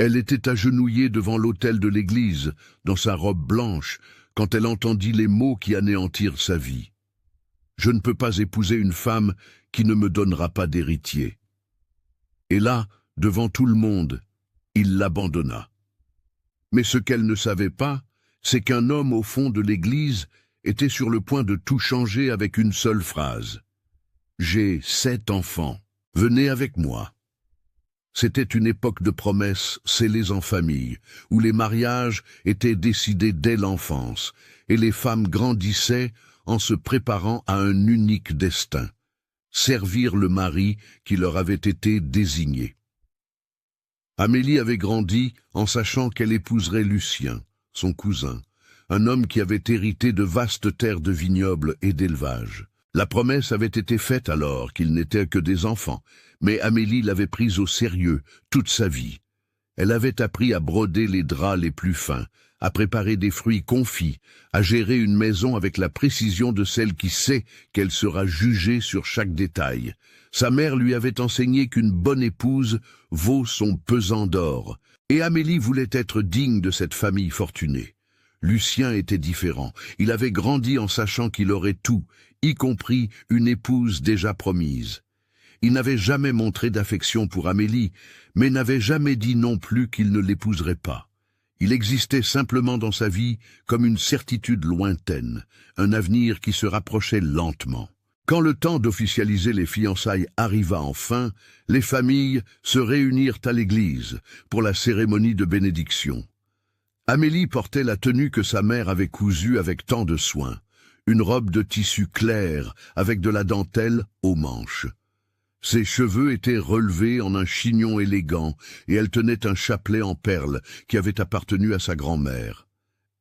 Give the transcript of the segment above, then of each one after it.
Elle était agenouillée devant l'autel de l'église, dans sa robe blanche, quand elle entendit les mots qui anéantirent sa vie. « Je ne peux pas épouser une femme qui ne me donnera pas d'héritier. » Et là, devant tout le monde, il l'abandonna. Mais ce qu'elle ne savait pas, c'est qu'un homme au fond de l'église était sur le point de tout changer avec une seule phrase. « J'ai 7 enfants, venez avec moi. » C'était une époque de promesses scellées en famille, où les mariages étaient décidés dès l'enfance, et les femmes grandissaient en se préparant à un unique destin, servir le mari qui leur avait été désigné. Amélie avait grandi en sachant qu'elle épouserait Lucien, son cousin, un homme qui avait hérité de vastes terres de vignobles et d'élevage. La promesse avait été faite alors qu'ils n'étaient que des enfants, mais Amélie l'avait prise au sérieux toute sa vie. Elle avait appris à broder les draps les plus fins, à préparer des fruits confits, à gérer une maison avec la précision de celle qui sait qu'elle sera jugée sur chaque détail. Sa mère lui avait enseigné qu'une bonne épouse vaut son pesant d'or, et Amélie voulait être digne de cette famille fortunée. Lucien était différent. Il avait grandi en sachant qu'il aurait tout, y compris une épouse déjà promise. Il n'avait jamais montré d'affection pour Amélie, mais n'avait jamais dit non plus qu'il ne l'épouserait pas. Il existait simplement dans sa vie comme une certitude lointaine, un avenir qui se rapprochait lentement. Quand le temps d'officialiser les fiançailles arriva enfin, les familles se réunirent à l'église pour la cérémonie de bénédiction. Amélie portait la tenue que sa mère avait cousue avec tant de soin, une robe de tissu clair avec de la dentelle aux manches. Ses cheveux étaient relevés en un chignon élégant et elle tenait un chapelet en perles qui avait appartenu à sa grand-mère.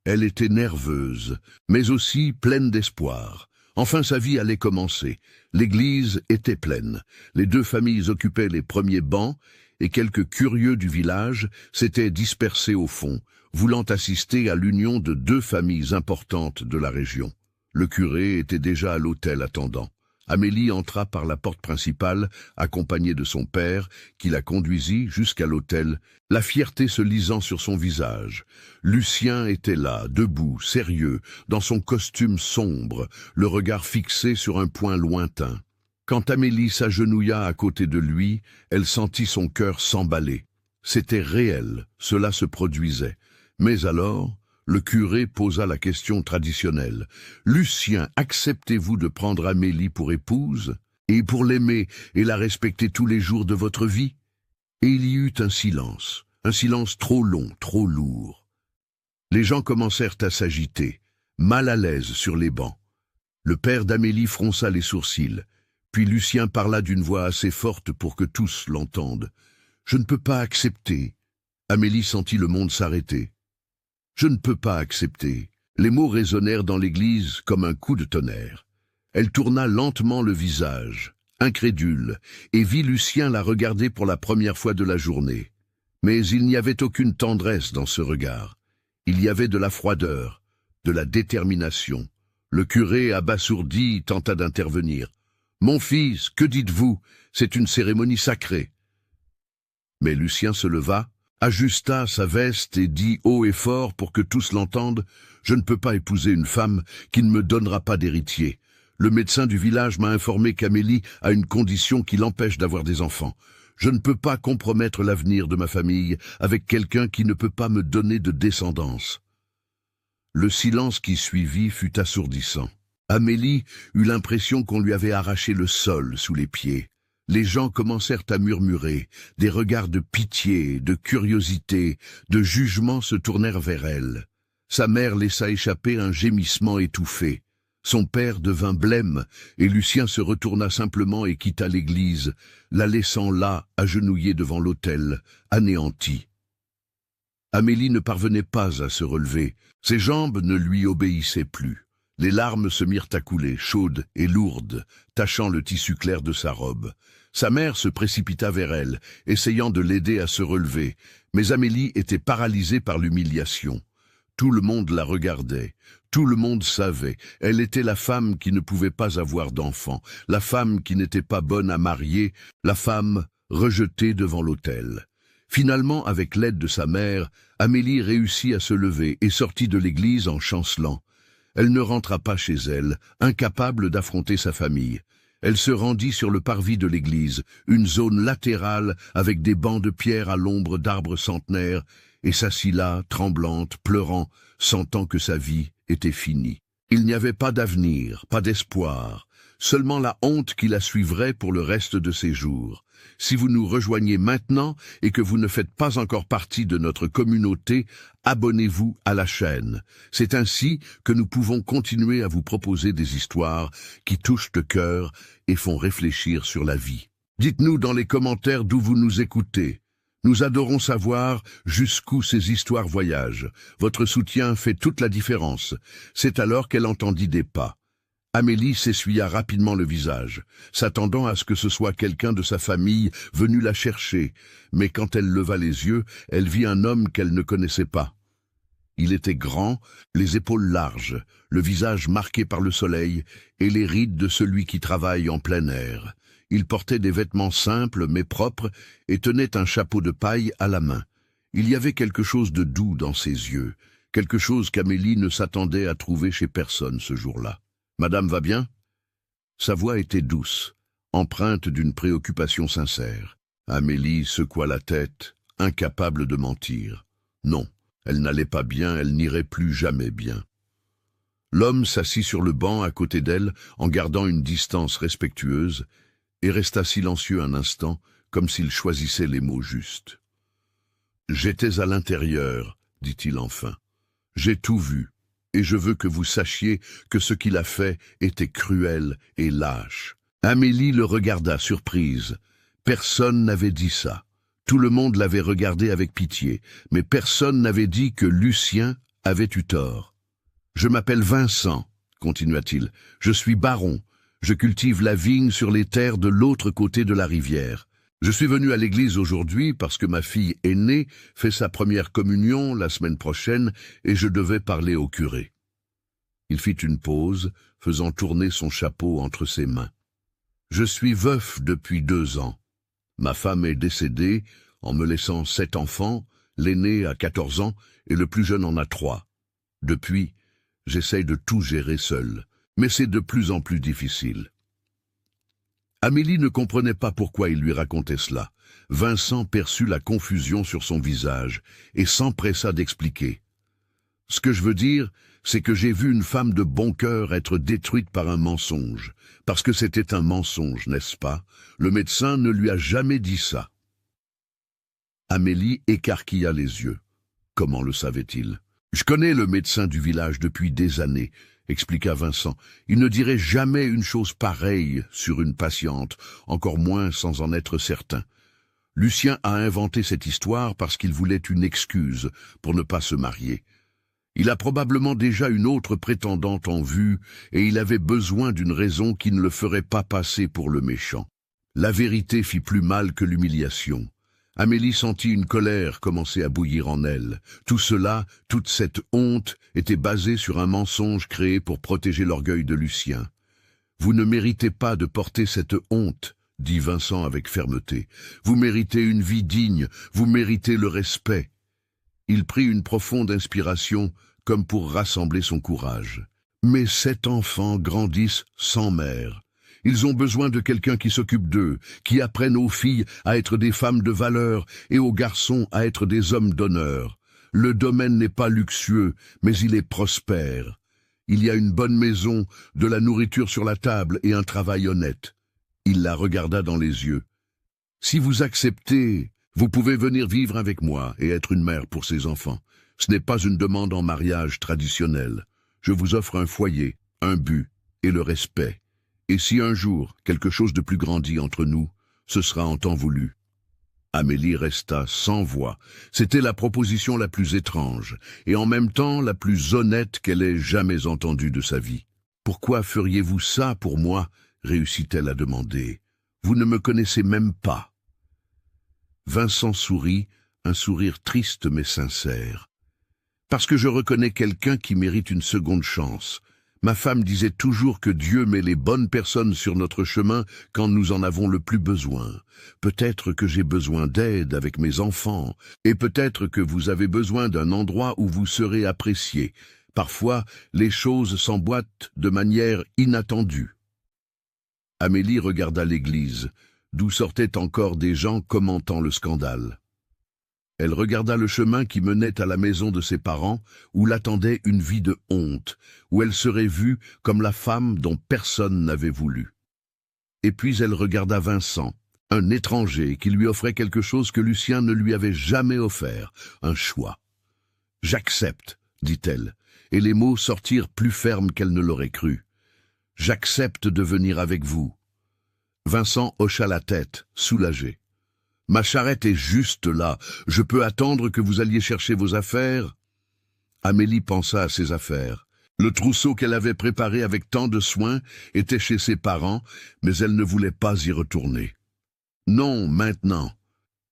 Elle était nerveuse, mais aussi pleine d'espoir. Enfin, sa vie allait commencer. L'église était pleine. Les 2 familles occupaient les premiers bancs et quelques curieux du village s'étaient dispersés au fond, voulant assister à l'union de 2 familles importantes de la région. Le curé était déjà à l'autel attendant. Amélie entra par la porte principale, accompagnée de son père, qui la conduisit jusqu'à l'autel, la fierté se lisant sur son visage. Lucien était là, debout, sérieux, dans son costume sombre, le regard fixé sur un point lointain. Quand Amélie s'agenouilla à côté de lui, elle sentit son cœur s'emballer. C'était réel, cela se produisait. Mais alors, le curé posa la question traditionnelle. « Lucien, acceptez-vous de prendre Amélie pour épouse, et pour l'aimer et la respecter tous les jours de votre vie ?» Et il y eut un silence trop long, trop lourd. Les gens commencèrent à s'agiter, mal à l'aise sur les bancs. Le père d'Amélie fronça les sourcils, puis Lucien parla d'une voix assez forte pour que tous l'entendent. « Je ne peux pas accepter. » Amélie sentit le monde s'arrêter. « Je ne peux pas accepter. » Les mots résonnèrent dans l'église comme un coup de tonnerre. Elle tourna lentement le visage, incrédule, et vit Lucien la regarder pour la première fois de la journée. Mais il n'y avait aucune tendresse dans ce regard. Il y avait de la froideur, de la détermination. Le curé, abasourdi, tenta d'intervenir. « Mon fils, que dites-vous? C'est une cérémonie sacrée. » Mais Lucien se leva, ajusta sa veste et dit haut et fort pour que tous l'entendent « Je ne peux pas épouser une femme qui ne me donnera pas d'héritier. Le médecin du village m'a informé qu'Amélie a une condition qui l'empêche d'avoir des enfants. Je ne peux pas compromettre l'avenir de ma famille avec quelqu'un qui ne peut pas me donner de descendance. » Le silence qui suivit fut assourdissant. Amélie eut l'impression qu'on lui avait arraché le sol sous les pieds. Les gens commencèrent à murmurer, des regards de pitié, de curiosité, de jugement se tournèrent vers elle. Sa mère laissa échapper un gémissement étouffé. Son père devint blême, et Lucien se retourna simplement et quitta l'église, la laissant là, agenouillée devant l'autel, anéantie. Amélie ne parvenait pas à se relever, ses jambes ne lui obéissaient plus. Les larmes se mirent à couler, chaudes et lourdes, tachant le tissu clair de sa robe. Sa mère se précipita vers elle, essayant de l'aider à se relever, mais Amélie était paralysée par l'humiliation. Tout le monde la regardait, tout le monde savait, elle était la femme qui ne pouvait pas avoir d'enfant, la femme qui n'était pas bonne à marier, la femme rejetée devant l'autel. Finalement, avec l'aide de sa mère, Amélie réussit à se lever et sortit de l'église en chancelant. Elle ne rentra pas chez elle, incapable d'affronter sa famille. Elle se rendit sur le parvis de l'église, une zone latérale avec des bancs de pierre à l'ombre d'arbres centenaires, et s'assit là, tremblante, pleurant, sentant que sa vie était finie. Il n'y avait pas d'avenir, pas d'espoir, seulement la honte qui la suivrait pour le reste de ses jours. Si vous nous rejoignez maintenant et que vous ne faites pas encore partie de notre communauté, abonnez-vous à la chaîne. C'est ainsi que nous pouvons continuer à vous proposer des histoires qui touchent le cœur et font réfléchir sur la vie. Dites-nous dans les commentaires d'où vous nous écoutez. Nous adorons savoir jusqu'où ces histoires voyagent. Votre soutien fait toute la différence. C'est alors qu'elle entendit des pas. Amélie s'essuya rapidement le visage, s'attendant à ce que ce soit quelqu'un de sa famille venu la chercher, mais quand elle leva les yeux, elle vit un homme qu'elle ne connaissait pas. Il était grand, les épaules larges, le visage marqué par le soleil et les rides de celui qui travaille en plein air. Il portait des vêtements simples mais propres et tenait un chapeau de paille à la main. Il y avait quelque chose de doux dans ses yeux, quelque chose qu'Amélie ne s'attendait à trouver chez personne ce jour-là. « Madame va bien ?» Sa voix était douce, empreinte d'une préoccupation sincère. Amélie secoua la tête, incapable de mentir. Non, elle n'allait pas bien, elle n'irait plus jamais bien. L'homme s'assit sur le banc à côté d'elle en gardant une distance respectueuse et resta silencieux un instant, comme s'il choisissait les mots justes. « J'étais à l'intérieur, dit-il enfin. J'ai tout vu. Et je veux que vous sachiez que ce qu'il a fait était cruel et lâche. » Amélie le regarda surprise. Personne n'avait dit ça. Tout le monde l'avait regardé avec pitié, mais personne n'avait dit que Lucien avait eu tort. « Je m'appelle Vincent, continua-t-il. Je suis baron. Je cultive la vigne sur les terres de l'autre côté de la rivière. Je suis venu à l'église aujourd'hui parce que ma fille aînée fait sa première communion la semaine prochaine et je devais parler au curé. » Il fit une pause, faisant tourner son chapeau entre ses mains. « Je suis veuf depuis 2 ans. Ma femme est décédée en me laissant 7 enfants, l'aîné a 14 ans et le plus jeune en a 3. Depuis, j'essaye de tout gérer seul, mais c'est de plus en plus difficile. » Amélie ne comprenait pas pourquoi il lui racontait cela. Vincent perçut la confusion sur son visage et s'empressa d'expliquer. « Ce que je veux dire, c'est que j'ai vu une femme de bon cœur être détruite par un mensonge. Parce que c'était un mensonge, n'est-ce pas? Le médecin ne lui a jamais dit ça. » Amélie écarquilla les yeux. Comment le savait-il? « Je connais le médecin du village depuis des années. » expliqua Vincent. « Il ne dirait jamais une chose pareille sur une patiente, encore moins sans en être certain. Lucien a inventé cette histoire parce qu'il voulait une excuse pour ne pas se marier. Il a probablement déjà une autre prétendante en vue et il avait besoin d'une raison qui ne le ferait pas passer pour le méchant. » La vérité fit plus mal que l'humiliation. Amélie sentit une colère commencer à bouillir en elle. Tout cela, toute cette honte, était basée sur un mensonge créé pour protéger l'orgueil de Lucien. « Vous ne méritez pas de porter cette honte, » dit Vincent avec fermeté. « Vous méritez une vie digne, vous méritez le respect. » Il prit une profonde inspiration, comme pour rassembler son courage. « Mais 7 enfants grandissent sans mère. Ils ont besoin de quelqu'un qui s'occupe d'eux, qui apprenne aux filles à être des femmes de valeur et aux garçons à être des hommes d'honneur. Le domaine n'est pas luxueux, mais il est prospère. Il y a une bonne maison, de la nourriture sur la table et un travail honnête. » Il la regarda dans les yeux. « Si vous acceptez, vous pouvez venir vivre avec moi et être une mère pour ces enfants. Ce n'est pas une demande en mariage traditionnelle. Je vous offre un foyer, un but et le respect. Et si un jour quelque chose de plus grandit entre nous, ce sera en temps voulu. » Amélie resta sans voix. C'était la proposition la plus étrange, et en même temps la plus honnête qu'elle ait jamais entendue de sa vie. « Pourquoi feriez-vous ça pour moi ?» réussit-elle à demander. « Vous ne me connaissez même pas. » Vincent sourit, un sourire triste mais sincère. « Parce que je reconnais quelqu'un qui mérite une seconde chance. Ma femme disait toujours que Dieu met les bonnes personnes sur notre chemin quand nous en avons le plus besoin. Peut-être que j'ai besoin d'aide avec mes enfants, et peut-être que vous avez besoin d'un endroit où vous serez apprécié. Parfois, les choses s'emboîtent de manière inattendue. Amélie regarda l'église, d'où sortaient encore des gens commentant le scandale. Elle regarda le chemin qui menait à la maison de ses parents, où l'attendait une vie de honte, où elle serait vue comme la femme dont personne n'avait voulu. Et puis elle regarda Vincent, un étranger qui lui offrait quelque chose que Lucien ne lui avait jamais offert, un choix. « J'accepte », dit-elle, et les mots sortirent plus fermes qu'elle ne l'aurait cru. « J'accepte de venir avec vous. » Vincent hocha la tête, soulagé. « Ma charrette est juste là. Je peux attendre que vous alliez chercher vos affaires ?» Amélie pensa à ses affaires. Le trousseau qu'elle avait préparé avec tant de soin était chez ses parents, mais elle ne voulait pas y retourner. « Non, maintenant.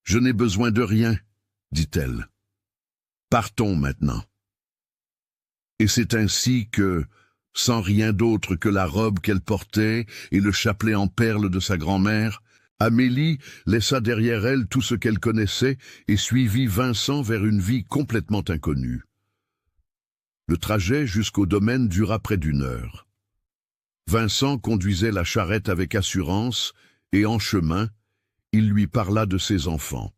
Je n'ai besoin de rien, » dit-elle. « Partons maintenant. » Et c'est ainsi que, sans rien d'autre que la robe qu'elle portait et le chapelet en perles de sa grand-mère, Amélie laissa derrière elle tout ce qu'elle connaissait et suivit Vincent vers une vie complètement inconnue. Le trajet jusqu'au domaine dura près d'1 heure. Vincent conduisait la charrette avec assurance et en chemin, il lui parla de ses enfants.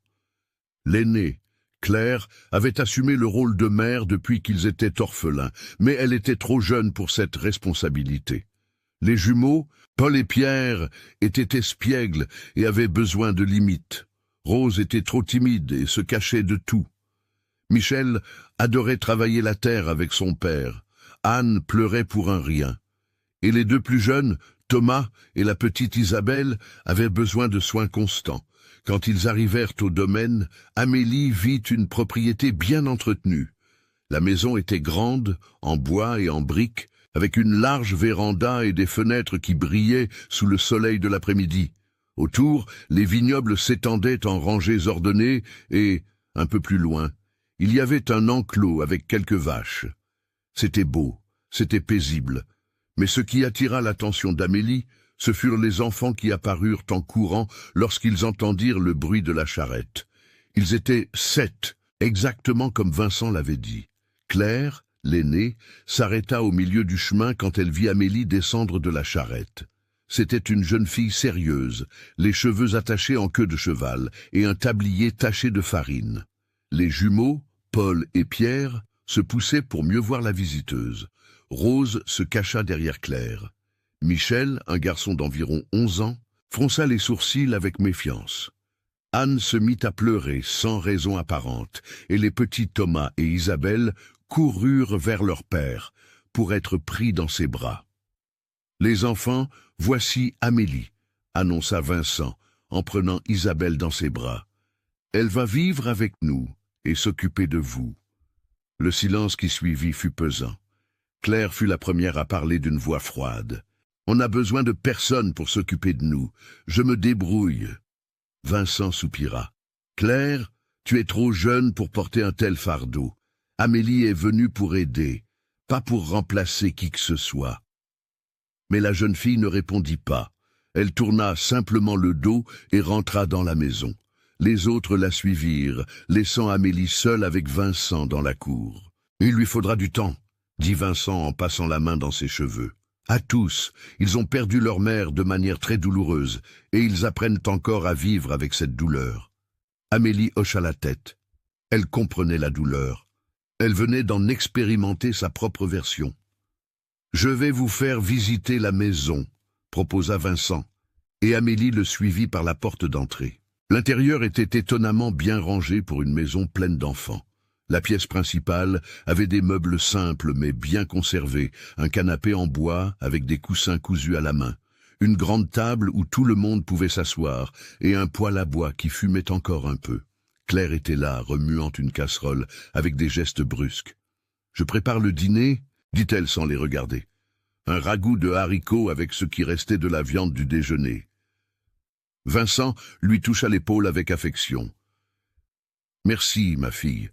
L'aînée, Claire, avait assumé le rôle de mère depuis qu'ils étaient orphelins, mais elle était trop jeune pour cette responsabilité. Les jumeaux, Paul et Pierre, étaient espiègles et avaient besoin de limites. Rose était trop timide et se cachait de tout. Michel adorait travailler la terre avec son père. Anne pleurait pour un rien. Et les 2 plus jeunes, Thomas et la petite Isabelle, avaient besoin de soins constants. Quand ils arrivèrent au domaine, Amélie vit une propriété bien entretenue. La maison était grande, en bois et en briques, avec une large véranda et des fenêtres qui brillaient sous le soleil de l'après-midi. Autour, les vignobles s'étendaient en rangées ordonnées et, un peu plus loin, il y avait un enclos avec quelques vaches. C'était beau, c'était paisible, mais ce qui attira l'attention d'Amélie, ce furent les enfants qui apparurent en courant lorsqu'ils entendirent le bruit de la charrette. Ils étaient 7, exactement comme Vincent l'avait dit. Claire, l'aînée, s'arrêta au milieu du chemin quand elle vit Amélie descendre de la charrette. C'était une jeune fille sérieuse, les cheveux attachés en queue de cheval et un tablier taché de farine. Les jumeaux, Paul et Pierre, se poussaient pour mieux voir la visiteuse. Rose se cacha derrière Claire. Michel, un garçon d'environ 11 ans, fronça les sourcils avec méfiance. Anne se mit à pleurer sans raison apparente, et les petits Thomas et Isabelle coururent vers leur père pour être pris dans ses bras. « Les enfants, voici Amélie, » annonça Vincent en prenant Isabelle dans ses bras. « Elle va vivre avec nous et s'occuper de vous. » Le silence qui suivit fut pesant. Claire fut la première à parler d'une voix froide. « On n'a besoin de personne pour s'occuper de nous. Je me débrouille. » Vincent soupira. « Claire, tu es trop jeune pour porter un tel fardeau. Amélie est venue pour aider, pas pour remplacer qui que ce soit. » Mais la jeune fille ne répondit pas. Elle tourna simplement le dos et rentra dans la maison. Les autres la suivirent, laissant Amélie seule avec Vincent dans la cour. « Il lui faudra du temps, » dit Vincent en passant la main dans ses cheveux. « À tous, ils ont perdu leur mère de manière très douloureuse, et ils apprennent encore à vivre avec cette douleur. » Amélie hocha la tête. Elle comprenait la douleur. Elle venait d'en expérimenter sa propre version. « Je vais vous faire visiter la maison, » proposa Vincent, et Amélie le suivit par la porte d'entrée. L'intérieur était étonnamment bien rangé pour une maison pleine d'enfants. La pièce principale avait des meubles simples mais bien conservés, un canapé en bois avec des coussins cousus à la main, une grande table où tout le monde pouvait s'asseoir et un poêle à bois qui fumait encore un peu. Claire était là, remuant une casserole, avec des gestes brusques. « Je prépare le dîner » dit-elle sans les regarder. « Un ragoût de haricots avec ce qui restait de la viande du déjeuner. » Vincent lui toucha l'épaule avec affection. « Merci, ma fille.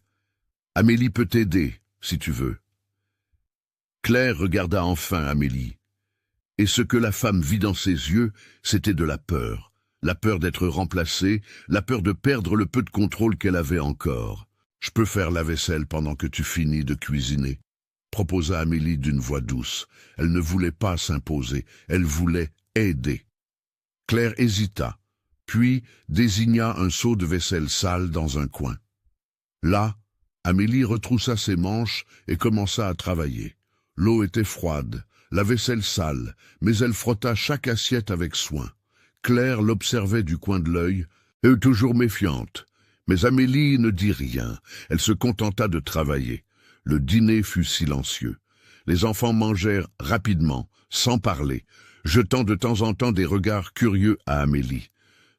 Amélie peut t'aider, si tu veux. » Claire regarda enfin Amélie. Et ce que la femme vit dans ses yeux, c'était de la peur d'être remplacée, la peur de perdre le peu de contrôle qu'elle avait encore. « Je peux faire la vaisselle pendant que tu finis de cuisiner », proposa Amélie d'une voix douce. Elle ne voulait pas s'imposer, elle voulait aider. Claire hésita, puis désigna un seau de vaisselle sale dans un coin. Là, Amélie retroussa ses manches et commença à travailler. L'eau était froide, la vaisselle sale, mais elle frotta chaque assiette avec soin. Claire l'observait du coin de l'œil, toujours méfiante. Mais Amélie ne dit rien, elle se contenta de travailler. Le dîner fut silencieux. Les enfants mangèrent rapidement, sans parler, jetant de temps en temps des regards curieux à Amélie.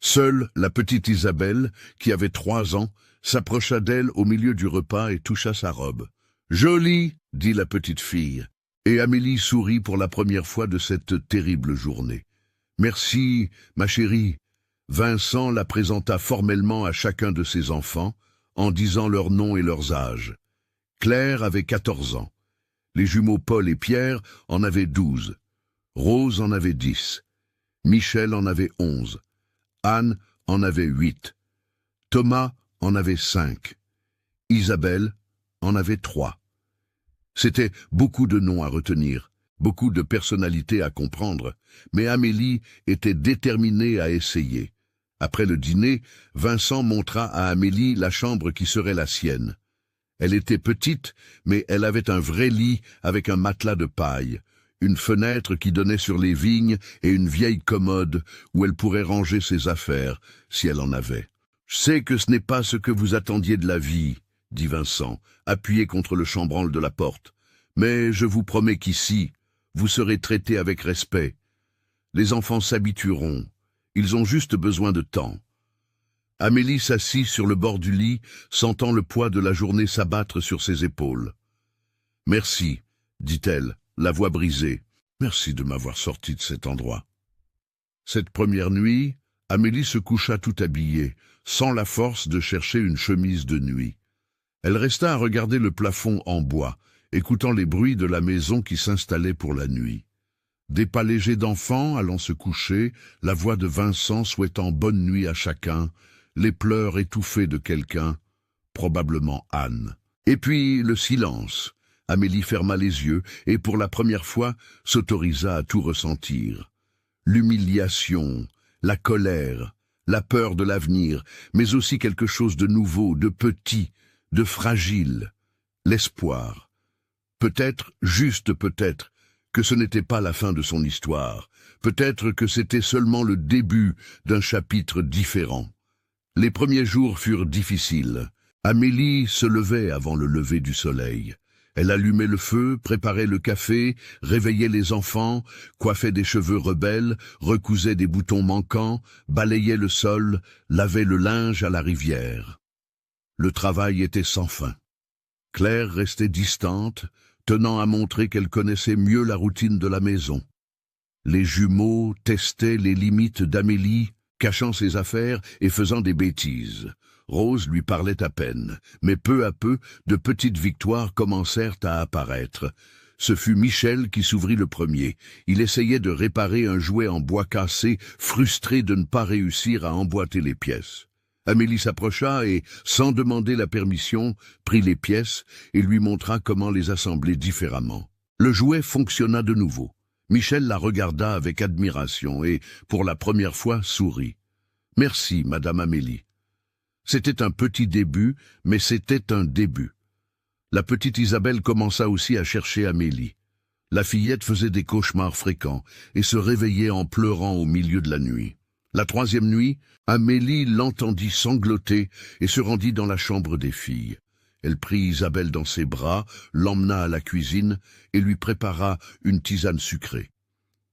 Seule la petite Isabelle, qui avait 3 ans, s'approcha d'elle au milieu du repas et toucha sa robe. « Jolie !» dit la petite fille. Et Amélie sourit pour la première fois de cette terrible journée. « Merci, ma chérie !» Vincent la présenta formellement à chacun de ses enfants, en disant leurs noms et leurs âges. Claire avait 14 ans. Les jumeaux Paul et Pierre en avaient 12. Rose en avait 10. Michel en avait 11. Anne en avait 8. Thomas en avait 5. Isabelle en avait 3. C'était beaucoup de noms à retenir, beaucoup de personnalités à comprendre, mais Amélie était déterminée à essayer. Après le dîner, Vincent montra à Amélie la chambre qui serait la sienne. Elle était petite, mais elle avait un vrai lit avec un matelas de paille, une fenêtre qui donnait sur les vignes et une vieille commode où elle pourrait ranger ses affaires, si elle en avait. « Je sais que ce n'est pas ce que vous attendiez de la vie, » dit Vincent, appuyé contre le chambranle de la porte. « Mais je vous promets qu'ici, vous serez traités avec respect. Les enfants s'habitueront. Ils ont juste besoin de temps. » Amélie s'assit sur le bord du lit, sentant le poids de la journée s'abattre sur ses épaules. « Merci, » dit-elle, la voix brisée. « Merci de m'avoir sorti de cet endroit. » Cette première nuit, Amélie se coucha tout habillée, sans la force de chercher une chemise de nuit. Elle resta à regarder le plafond en bois, écoutant les bruits de la maison qui s'installait pour la nuit. Des pas légers d'enfants allant se coucher, la voix de Vincent souhaitant bonne nuit à chacun, les pleurs étouffés de quelqu'un, probablement Anne. Et puis le silence. Amélie ferma les yeux et pour la première fois s'autorisa à tout ressentir. L'humiliation, la colère, la peur de l'avenir, mais aussi quelque chose de nouveau, de petit, de fragile, l'espoir. Peut-être, juste peut-être, que ce n'était pas la fin de son histoire, peut-être que c'était seulement le début d'un chapitre différent. Les premiers jours furent difficiles. Amélie se levait avant le lever du soleil. Elle allumait le feu, préparait le café, réveillait les enfants, coiffait des cheveux rebelles, recousait des boutons manquants, balayait le sol, lavait le linge à la rivière. Le travail était sans fin. Claire restait distante, tenant à montrer qu'elle connaissait mieux la routine de la maison. Les jumeaux testaient les limites d'Amélie, cachant ses affaires et faisant des bêtises. Rose lui parlait à peine, mais peu à peu, de petites victoires commencèrent à apparaître. Ce fut Michel qui s'ouvrit le premier. Il essayait de réparer un jouet en bois cassé, frustré de ne pas réussir à emboîter les pièces. Amélie s'approcha et, sans demander la permission, prit les pièces et lui montra comment les assembler différemment. Le jouet fonctionna de nouveau. Michel la regarda avec admiration et, pour la première fois, sourit. « Merci, Madame Amélie. » C'était un petit début, mais c'était un début. La petite Isabelle commença aussi à chercher Amélie. La fillette faisait des cauchemars fréquents et se réveillait en pleurant au milieu de la nuit. La troisième nuit, Amélie l'entendit sangloter et se rendit dans la chambre des filles. Elle prit Isabelle dans ses bras, l'emmena à la cuisine et lui prépara une tisane sucrée.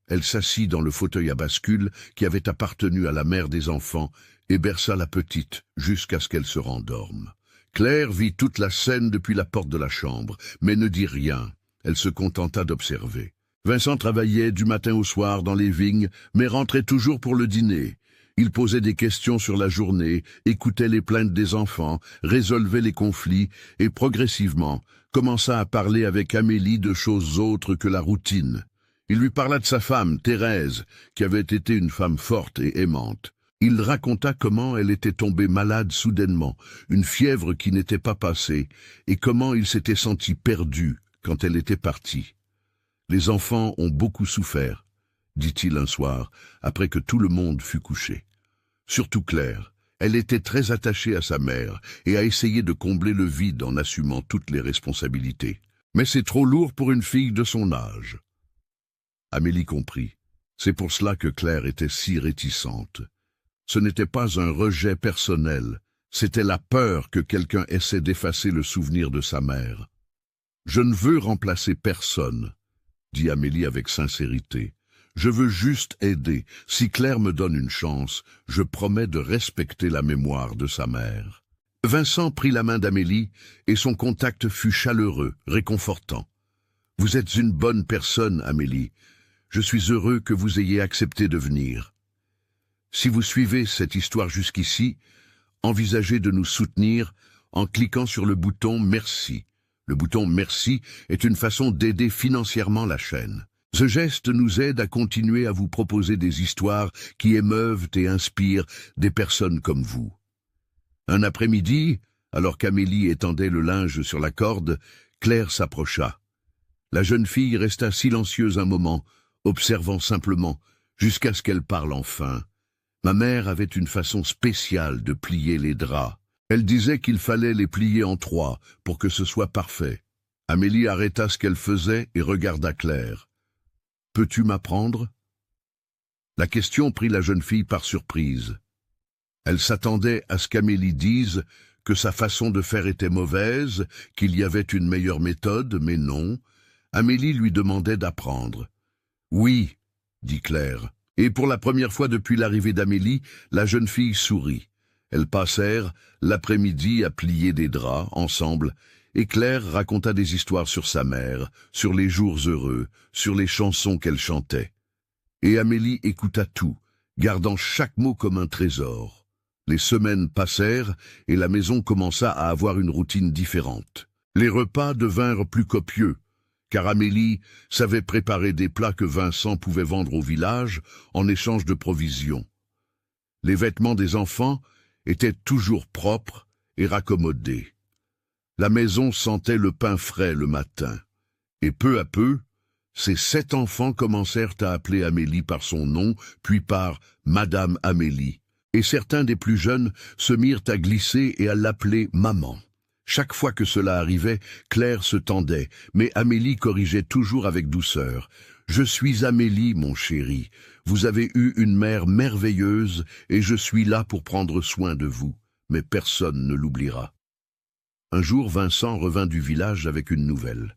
Elle s'assit dans le fauteuil à bascule qui avait appartenu à la mère des enfants et berça la petite jusqu'à ce qu'elle se rendorme. Claire vit toute la scène depuis la porte de la chambre, mais ne dit rien. Elle se contenta d'observer. Vincent travaillait du matin au soir dans les vignes, mais rentrait toujours pour le dîner. Il posait des questions sur la journée, écoutait les plaintes des enfants, résolvait les conflits et progressivement commença à parler avec Amélie de choses autres que la routine. Il lui parla de sa femme, Thérèse, qui avait été une femme forte et aimante. Il raconta comment elle était tombée malade soudainement, une fièvre qui n'était pas passée, et comment il s'était senti perdu quand elle était partie. « Les enfants ont beaucoup souffert, dit-il un soir, après que tout le monde fut couché. Surtout Claire. Elle était très attachée à sa mère et a essayé de combler le vide en assumant toutes les responsabilités. Mais c'est trop lourd pour une fille de son âge. » Amélie comprit. C'est pour cela que Claire était si réticente. Ce n'était pas un rejet personnel, c'était la peur que quelqu'un essaie d'effacer le souvenir de sa mère. « Je ne veux remplacer personne, » dit Amélie avec sincérité. « Je veux juste aider. Si Claire me donne une chance, je promets de respecter la mémoire de sa mère. » Vincent prit la main d'Amélie et son contact fut chaleureux, réconfortant. « Vous êtes une bonne personne, Amélie. Je suis heureux que vous ayez accepté de venir. Si vous suivez cette histoire jusqu'ici, envisagez de nous soutenir en cliquant sur le bouton « Merci ». Le bouton « Merci » est une façon d'aider financièrement la chaîne. Ce geste nous aide à continuer à vous proposer des histoires qui émeuvent et inspirent des personnes comme vous. Un après-midi, alors qu'Amélie étendait le linge sur la corde, Claire s'approcha. La jeune fille resta silencieuse un moment, observant simplement, jusqu'à ce qu'elle parle enfin. Ma mère avait une façon spéciale de plier les draps. Elle disait qu'il fallait les plier en 3 pour que ce soit parfait. Amélie arrêta ce qu'elle faisait et regarda Claire. « Peux-tu m'apprendre » La question prit la jeune fille par surprise. Elle s'attendait à ce qu'Amélie dise que sa façon de faire était mauvaise, qu'il y avait une meilleure méthode, mais non. Amélie lui demandait d'apprendre. « Oui, » dit Claire. Et pour la première fois depuis l'arrivée d'Amélie, la jeune fille sourit. Elles passèrent l'après-midi à plier des draps ensemble, et Claire raconta des histoires sur sa mère, sur les jours heureux, sur les chansons qu'elle chantait. Et Amélie écouta tout, gardant chaque mot comme un trésor. Les semaines passèrent et la maison commença à avoir une routine différente. Les repas devinrent plus copieux, car Amélie savait préparer des plats que Vincent pouvait vendre au village en échange de provisions. Les vêtements des enfants étaient toujours propres et raccommodés. La maison sentait le pain frais le matin, et peu à peu, ces 7 enfants commencèrent à appeler Amélie par son nom, puis par Madame Amélie, et certains des plus jeunes se mirent à glisser et à l'appeler maman. Chaque fois que cela arrivait, Claire se tendait, mais Amélie corrigeait toujours avec douceur. « Je suis Amélie, mon chéri. Vous avez eu une mère merveilleuse et je suis là pour prendre soin de vous, mais personne ne l'oubliera. » Un jour, Vincent revint du village avec une nouvelle.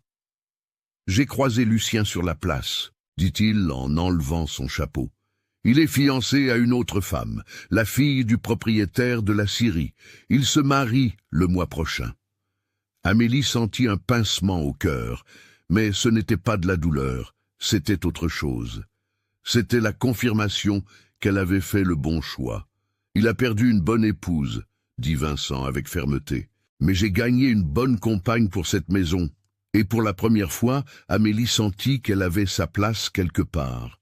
« J'ai croisé Lucien sur la place, » dit-il en enlevant son chapeau. « Il est fiancé à une autre femme, la fille du propriétaire de la scierie. Il se marie le mois prochain. » Amélie sentit un pincement au cœur, mais ce n'était pas de la douleur, c'était autre chose. C'était la confirmation qu'elle avait fait le bon choix. « Il a perdu une bonne épouse, » dit Vincent avec fermeté. « Mais j'ai gagné une bonne compagne pour cette maison. » Et pour la première fois, Amélie sentit qu'elle avait sa place quelque part.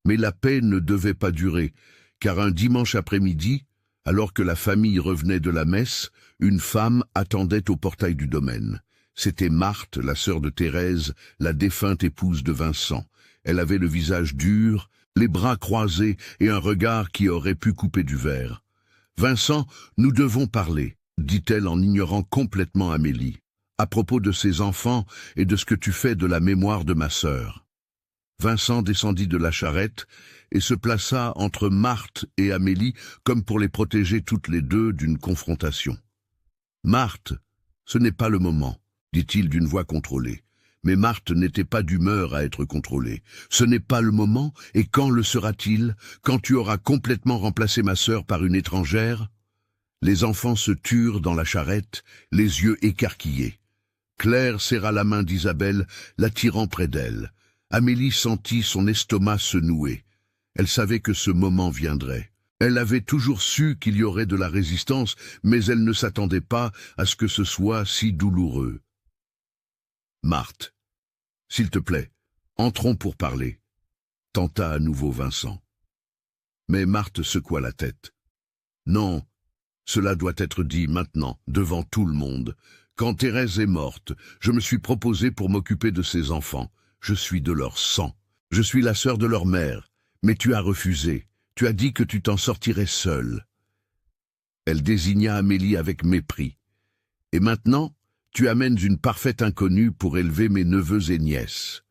Mais la paix ne devait pas durer, car un dimanche après-midi, alors que la famille revenait de la messe, une femme attendait au portail du domaine. C'était Marthe, la sœur de Thérèse, la défunte épouse de Vincent. Elle avait le visage dur, les bras croisés et un regard qui aurait pu couper du verre. « Vincent, nous devons parler, » dit-elle en ignorant complètement Amélie, « à propos de ces enfants et de ce que tu fais de la mémoire de ma sœur. » Vincent descendit de la charrette et se plaça entre Marthe et Amélie comme pour les protéger toutes les deux d'une confrontation. « Marthe, ce n'est pas le moment, » dit-il d'une voix contrôlée. Mais Marthe n'était pas d'humeur à être contrôlée. « Ce n'est pas le moment, et quand le sera-t-il, quand tu auras complètement remplacé ma sœur par une étrangère ?» Les enfants se turent dans la charrette, les yeux écarquillés. Claire serra la main d'Isabelle, l'attirant près d'elle. Amélie sentit son estomac se nouer. Elle savait que ce moment viendrait. Elle avait toujours su qu'il y aurait de la résistance, mais elle ne s'attendait pas à ce que ce soit si douloureux. « Marthe, s'il te plaît, entrons pour parler, » tenta à nouveau Vincent. Mais Marthe secoua la tête. « Non, cela doit être dit maintenant, devant tout le monde. Quand Thérèse est morte, je me suis proposé pour m'occuper de ses enfants. Je suis de leur sang. Je suis la sœur de leur mère. Mais tu as refusé. Tu as dit que tu t'en sortirais seule. » Elle désigna Amélie avec mépris. « Et maintenant, tu amènes une parfaite inconnue pour élever mes neveux et nièces.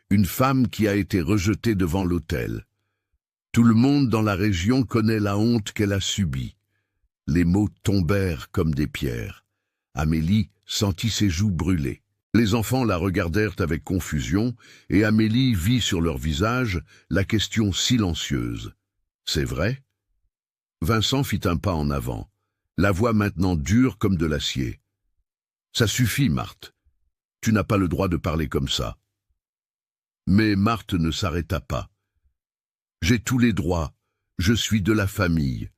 Une femme qui a été rejetée devant l'autel. Tout le monde dans la région connaît la honte qu'elle a subie. » Les mots tombèrent comme des pierres. Amélie sentit ses joues brûler. Les enfants la regardèrent avec confusion, et Amélie vit sur leur visage la question silencieuse. « C'est vrai ?» Vincent fit un pas en avant, la voix maintenant dure comme de l'acier. « Ça suffit, Marthe. Tu n'as pas le droit de parler comme ça. » Mais Marthe ne s'arrêta pas. « J'ai tous les droits. Je suis de la famille.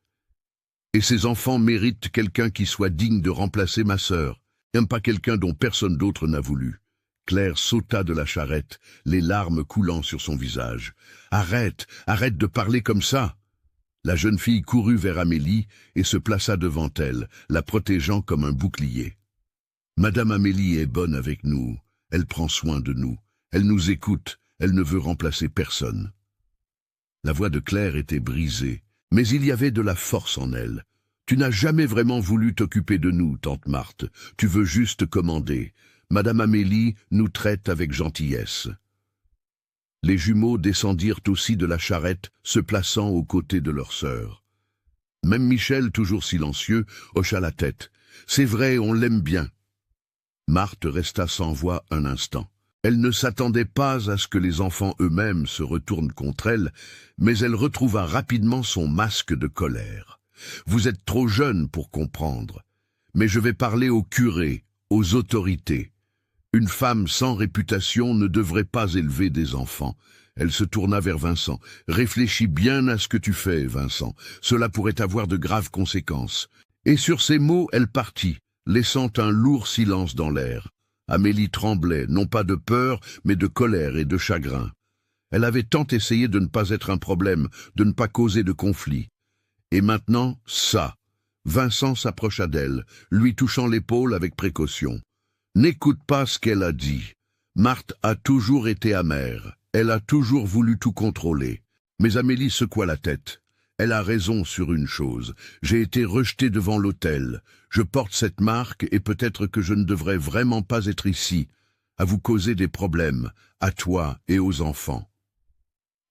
Et ces enfants méritent quelqu'un qui soit digne de remplacer ma sœur, et pas quelqu'un dont personne d'autre n'a voulu. » Claire sauta de la charrette, les larmes coulant sur son visage. « Arrête, arrête de parler comme ça !» La jeune fille courut vers Amélie et se plaça devant elle, la protégeant comme un bouclier. « Madame Amélie est bonne avec nous, elle prend soin de nous, elle nous écoute, elle ne veut remplacer personne. » La voix de Claire était brisée, mais il y avait de la force en elle. « Tu n'as jamais vraiment voulu t'occuper de nous, tante Marthe, tu veux juste commander. Madame Amélie nous traite avec gentillesse. » Les jumeaux descendirent aussi de la charrette, se plaçant aux côtés de leur sœur. Même Michel, toujours silencieux, hocha la tête. « C'est vrai, on l'aime bien. » Marthe resta sans voix un instant. Elle ne s'attendait pas à ce que les enfants eux-mêmes se retournent contre elle, mais elle retrouva rapidement son masque de colère. « Vous êtes trop jeune pour comprendre, mais je vais parler aux curés, aux autorités. Une femme sans réputation ne devrait pas élever des enfants. » Elle se tourna vers Vincent. « Réfléchis bien à ce que tu fais, Vincent. Cela pourrait avoir de graves conséquences. » Et sur ces mots, elle partit, laissant un lourd silence dans l'air. Amélie tremblait, non pas de peur, mais de colère et de chagrin. Elle avait tant essayé de ne pas être un problème, de ne pas causer de conflit. Et maintenant, ça. Vincent s'approcha d'elle, lui touchant l'épaule avec précaution. « N'écoute pas ce qu'elle a dit. Marthe a toujours été amère. Elle a toujours voulu tout contrôler. » Mais Amélie secoua la tête. « Elle a raison sur une chose. J'ai été rejetée devant l'autel. Je porte cette marque et peut-être que je ne devrais vraiment pas être ici, à vous causer des problèmes, à toi et aux enfants. »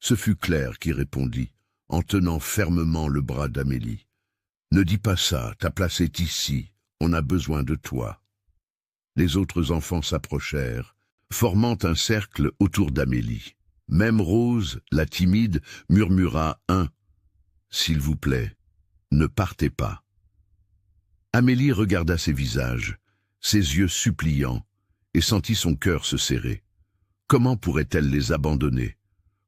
Ce fut Claire qui répondit, en tenant fermement le bras d'Amélie. « Ne dis pas ça, ta place est ici. On a besoin de toi. » Les autres enfants s'approchèrent, formant un cercle autour d'Amélie. Même Rose, la timide, murmura un « S'il vous plaît, ne partez pas. » Amélie regarda ces visages, ses yeux suppliants, et sentit son cœur se serrer. Comment pourrait-elle les abandonner?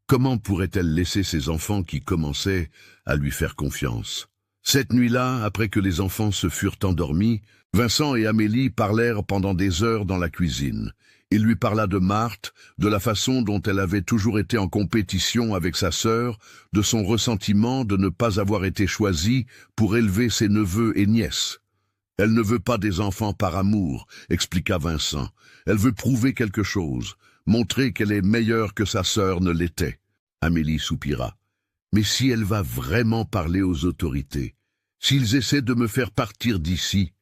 Comment pourrait-elle laisser ses enfants qui commençaient à lui faire confiance? Cette nuit-là, après que les enfants se furent endormis, Vincent et Amélie parlèrent pendant des heures dans la cuisine. Il lui parla de Marthe, de la façon dont elle avait toujours été en compétition avec sa sœur, de son ressentiment de ne pas avoir été choisie pour élever ses neveux et nièces. « Elle ne veut pas des enfants par amour, » expliqua Vincent. « Elle veut prouver quelque chose, montrer qu'elle est meilleure que sa sœur ne l'était. » Amélie soupira. « Mais si elle va vraiment parler aux autorités, s'ils essaient de me faire partir d'ici... »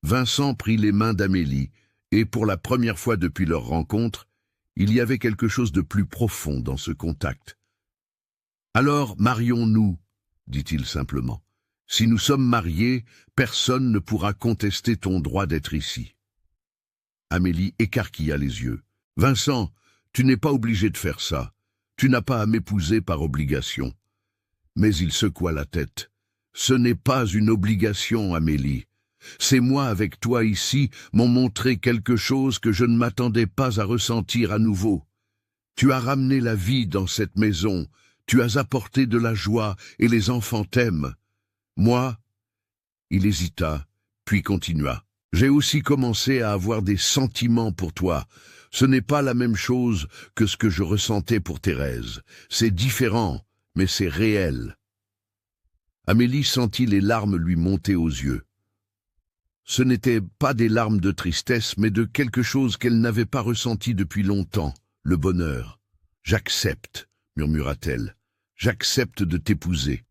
Vincent prit les mains d'Amélie, et pour la première fois depuis leur rencontre, il y avait quelque chose de plus profond dans ce contact. « Alors, marions-nous, » dit-il simplement. « Si nous sommes mariés, personne ne pourra contester ton droit d'être ici. » Amélie écarquilla les yeux. « Vincent, tu n'es pas obligé de faire ça. Tu n'as pas à m'épouser par obligation. » Mais il secoua la tête. « Ce n'est pas une obligation, Amélie. Ces mois avec toi ici m'ont montré quelque chose que je ne m'attendais pas à ressentir à nouveau. Tu as ramené la vie dans cette maison, Tu as apporté de la joie et les enfants t'aiment. Moi, il hésita, puis continua. J'ai aussi commencé à avoir des sentiments pour toi. Ce n'est pas la même chose que ce que je ressentais pour Thérèse. C'est différent, mais c'est réel. Amélie sentit les larmes lui monter aux yeux. Ce n'étaient pas des larmes de tristesse, mais de quelque chose qu'elle n'avait pas ressenti depuis longtemps, le bonheur. « J'accepte », murmura-t-elle. « J'accepte de t'épouser. »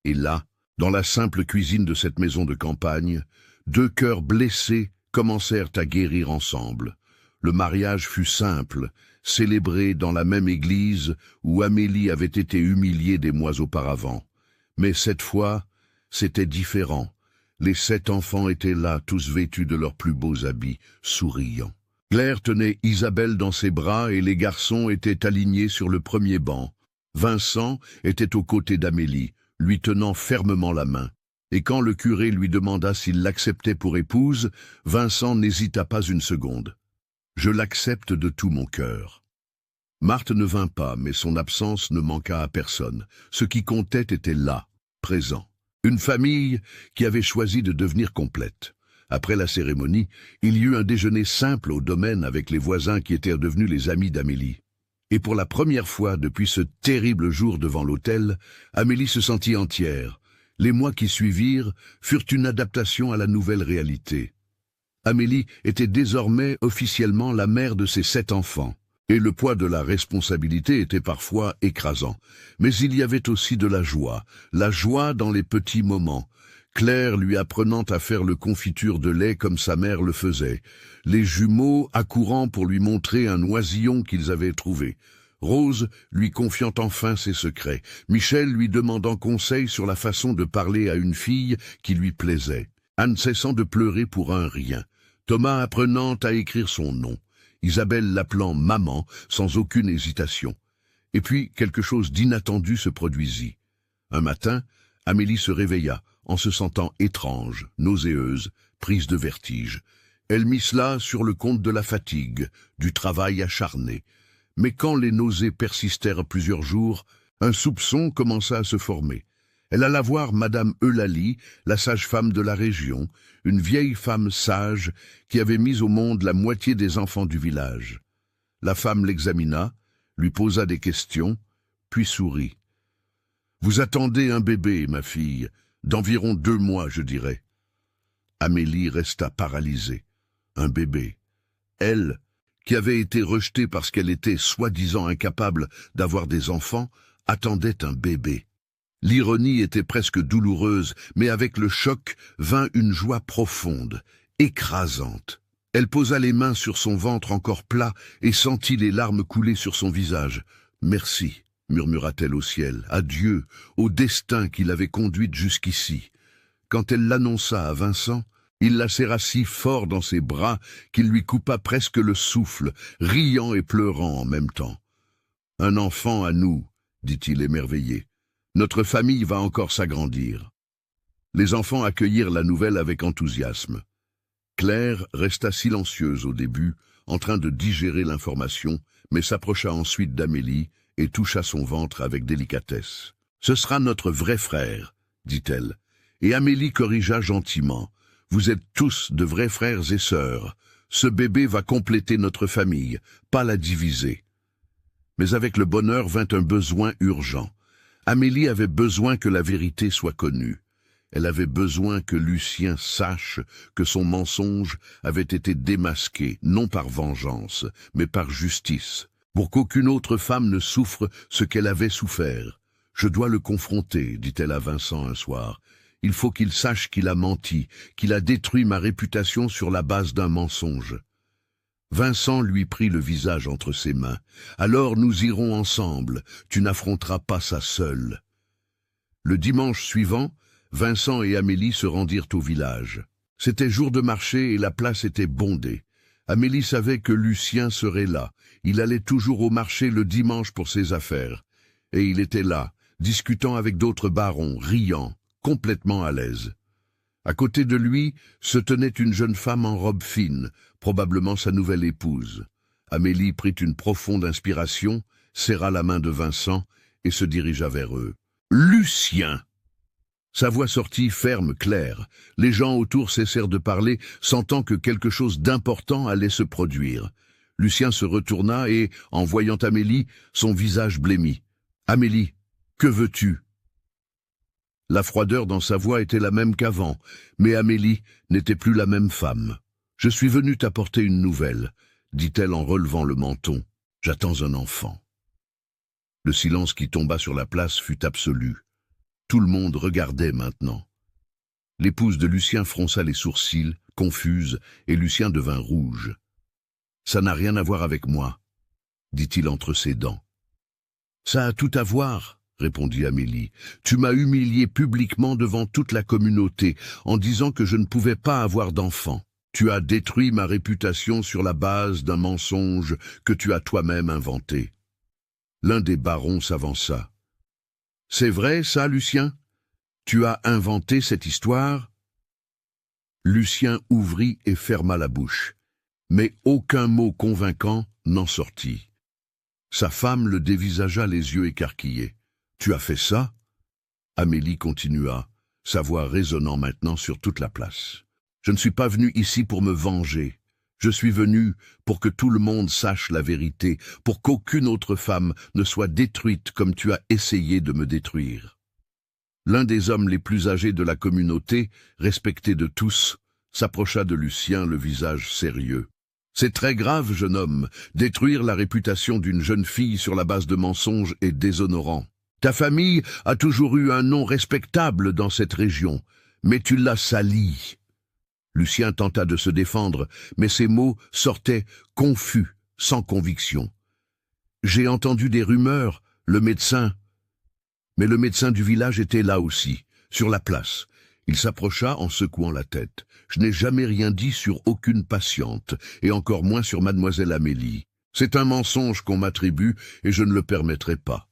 Et là, dans la simple cuisine de cette maison de campagne, deux cœurs blessés commencèrent à guérir ensemble. Le mariage fut simple, célébré dans la même église où Amélie avait été humiliée des mois auparavant. Mais cette fois, c'était différent. Les 7 enfants étaient là, tous vêtus de leurs plus beaux habits, souriants. Claire tenait Isabelle dans ses bras et les garçons étaient alignés sur le premier banc. Vincent était aux côtés d'Amélie, lui tenant fermement la main. Et quand le curé lui demanda s'il l'acceptait pour épouse, Vincent n'hésita pas une seconde. « Je l'accepte de tout mon cœur. » Marthe ne vint pas, mais son absence ne manqua à personne. Ce qui comptait était là, présent. Une famille qui avait choisi de devenir complète. Après la cérémonie, il y eut un déjeuner simple au domaine avec les voisins qui étaient devenus les amis d'Amélie. Et pour la première fois depuis ce terrible jour devant l'autel, Amélie se sentit entière. Les mois qui suivirent furent une adaptation à la nouvelle réalité. Amélie était désormais officiellement la mère de ses 7 enfants. Et le poids de la responsabilité était parfois écrasant. Mais il y avait aussi de la joie dans les petits moments. Claire lui apprenant à faire le confiture de lait comme sa mère le faisait. Les jumeaux accourant pour lui montrer un oisillon qu'ils avaient trouvé. Rose lui confiant enfin ses secrets. Michel lui demandant conseil sur la façon de parler à une fille qui lui plaisait. Anne cessant de pleurer pour un rien. Thomas apprenant à écrire son nom. Isabelle l'appelant maman sans aucune hésitation. Et puis quelque chose d'inattendu se produisit. Un matin, Amélie se réveilla, en se sentant étrange, nauséeuse, prise de vertige. Elle mit cela sur le compte de la fatigue, du travail acharné. Mais quand les nausées persistèrent plusieurs jours, un soupçon commença à se former. Elle alla voir Madame Eulalie, la sage-femme de la région, une vieille femme sage qui avait mis au monde la moitié des enfants du village. La femme l'examina, lui posa des questions, puis sourit. « Vous attendez un bébé, ma fille, d'environ 2 mois, je dirais. » Amélie resta paralysée. Un bébé. Elle, qui avait été rejetée parce qu'elle était soi-disant incapable d'avoir des enfants, attendait un bébé. L'ironie était presque douloureuse, mais avec le choc vint une joie profonde, écrasante. Elle posa les mains sur son ventre encore plat et sentit les larmes couler sur son visage. « Merci », murmura-t-elle au ciel, à Dieu, au destin qui l'avait conduite jusqu'ici. Quand elle l'annonça à Vincent, il la serra si fort dans ses bras qu'il lui coupa presque le souffle, riant et pleurant en même temps. « Un enfant à nous », dit-il émerveillé. « Notre famille va encore s'agrandir. » Les enfants accueillirent la nouvelle avec enthousiasme. Claire resta silencieuse au début, en train de digérer l'information, mais s'approcha ensuite d'Amélie et toucha son ventre avec délicatesse. « Ce sera notre vrai frère, » dit-elle, et Amélie corrigea gentiment. « Vous êtes tous de vrais frères et sœurs. Ce bébé va compléter notre famille, pas la diviser. » Mais avec le bonheur vint un besoin urgent. Amélie avait besoin que la vérité soit connue. Elle avait besoin que Lucien sache que son mensonge avait été démasqué, non par vengeance, mais par justice, pour qu'aucune autre femme ne souffre ce qu'elle avait souffert. « Je dois le confronter, » dit-elle à Vincent un soir. « Il faut qu'il sache qu'il a menti, qu'il a détruit ma réputation sur la base d'un mensonge. » Vincent lui prit le visage entre ses mains. « Alors nous irons ensemble, tu n'affronteras pas ça seul. » Le dimanche suivant, Vincent et Amélie se rendirent au village. C'était jour de marché et la place était bondée. Amélie savait que Lucien serait là. Il allait toujours au marché le dimanche pour ses affaires. Et il était là, discutant avec d'autres barons, riant, complètement à l'aise. À côté de lui se tenait une jeune femme en robe fine, probablement sa nouvelle épouse. Amélie prit une profonde inspiration, serra la main de Vincent et se dirigea vers eux. « Lucien !» Sa voix sortit ferme, claire. Les gens autour cessèrent de parler, sentant que quelque chose d'important allait se produire. Lucien se retourna et, en voyant Amélie, son visage blêmit. « Amélie, que veux-tu » La froideur dans sa voix était la même qu'avant, mais Amélie n'était plus la même femme. « Je suis venue t'apporter une nouvelle », dit-elle en relevant le menton. « J'attends un enfant. » Le silence qui tomba sur la place fut absolu. Tout le monde regardait maintenant. L'épouse de Lucien fronça les sourcils, confuse, et Lucien devint rouge. « Ça n'a rien à voir avec moi », dit-il entre ses dents. « Ça a tout à voir », répondit Amélie. « Tu m'as humilié publiquement devant toute la communauté en disant que je ne pouvais pas avoir d'enfant. Tu as détruit ma réputation sur la base d'un mensonge que tu as toi-même inventé. » L'un des barons s'avança. « C'est vrai, ça, Lucien? Tu as inventé cette histoire ?» Lucien ouvrit et ferma la bouche, mais aucun mot convaincant n'en sortit. Sa femme le dévisagea les yeux écarquillés. « Tu as fait ça ?» Amélie continua, sa voix résonnant maintenant sur toute la place. « Je ne suis pas venu ici pour me venger. Je suis venu pour que tout le monde sache la vérité, pour qu'aucune autre femme ne soit détruite comme tu as essayé de me détruire. » L'un des hommes les plus âgés de la communauté, respecté de tous, s'approcha de Lucien, le visage sérieux. « C'est très grave, jeune homme, détruire la réputation d'une jeune fille sur la base de mensonges est déshonorant. Ta famille a toujours eu un nom respectable dans cette région, mais tu l'as sali. » Lucien tenta de se défendre, mais ses mots sortaient confus, sans conviction. « J'ai entendu des rumeurs, le médecin... » Mais le médecin du village était là aussi, sur la place. Il s'approcha en secouant la tête. « Je n'ai jamais rien dit sur aucune patiente, et encore moins sur mademoiselle Amélie. C'est un mensonge qu'on m'attribue, et je ne le permettrai pas. »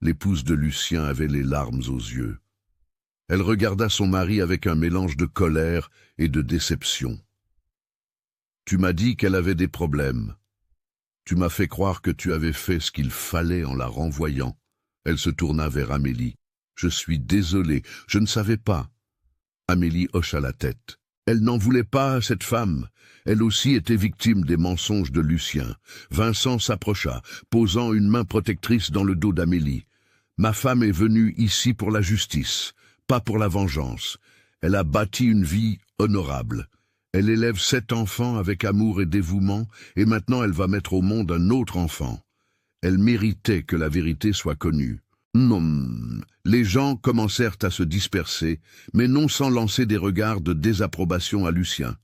L'épouse de Lucien avait les larmes aux yeux. Elle regarda son mari avec un mélange de colère et de déception. « Tu m'as dit qu'elle avait des problèmes. Tu m'as fait croire que tu avais fait ce qu'il fallait en la renvoyant. » Elle se tourna vers Amélie. « Je suis désolé, je ne savais pas. » Amélie hocha la tête. Elle n'en voulait pas à cette femme. Elle aussi était victime des mensonges de Lucien. Vincent s'approcha, posant une main protectrice dans le dos d'Amélie. « Ma femme est venue ici pour la justice. Pas pour la vengeance. Elle a bâti une vie honorable. Elle élève 7 enfants avec amour et dévouement, et maintenant elle va mettre au monde un autre enfant. Elle méritait que la vérité soit connue. » Non, les gens commencèrent à se disperser, mais non sans lancer des regards de désapprobation à Lucien.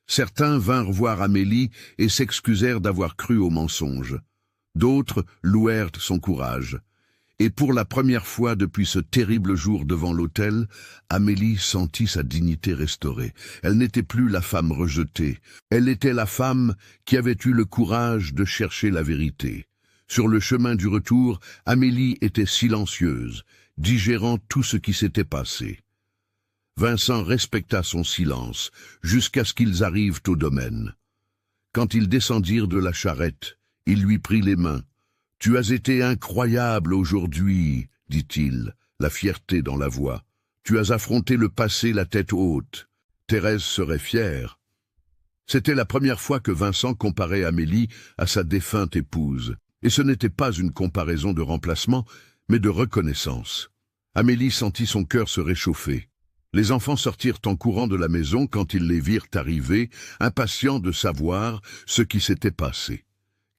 Certains vinrent voir Amélie et s'excusèrent d'avoir cru au mensonge. D'autres louèrent son courage. Et pour la première fois depuis ce terrible jour devant l'autel, Amélie sentit sa dignité restaurée. Elle n'était plus la femme rejetée. Elle était la femme qui avait eu le courage de chercher la vérité. Sur le chemin du retour, Amélie était silencieuse, digérant tout ce qui s'était passé. Vincent respecta son silence, jusqu'à ce qu'ils arrivent au domaine. Quand ils descendirent de la charrette, il lui prit les mains. « Tu as été incroyable aujourd'hui, dit-il, la fierté dans la voix. Tu as affronté le passé la tête haute. Thérèse serait fière. » C'était la première fois que Vincent comparait Amélie à sa défunte épouse. Et ce n'était pas une comparaison de remplacement, mais de reconnaissance. Amélie sentit son cœur se réchauffer. Les enfants sortirent en courant de la maison quand ils les virent arriver, impatients de savoir ce qui s'était passé.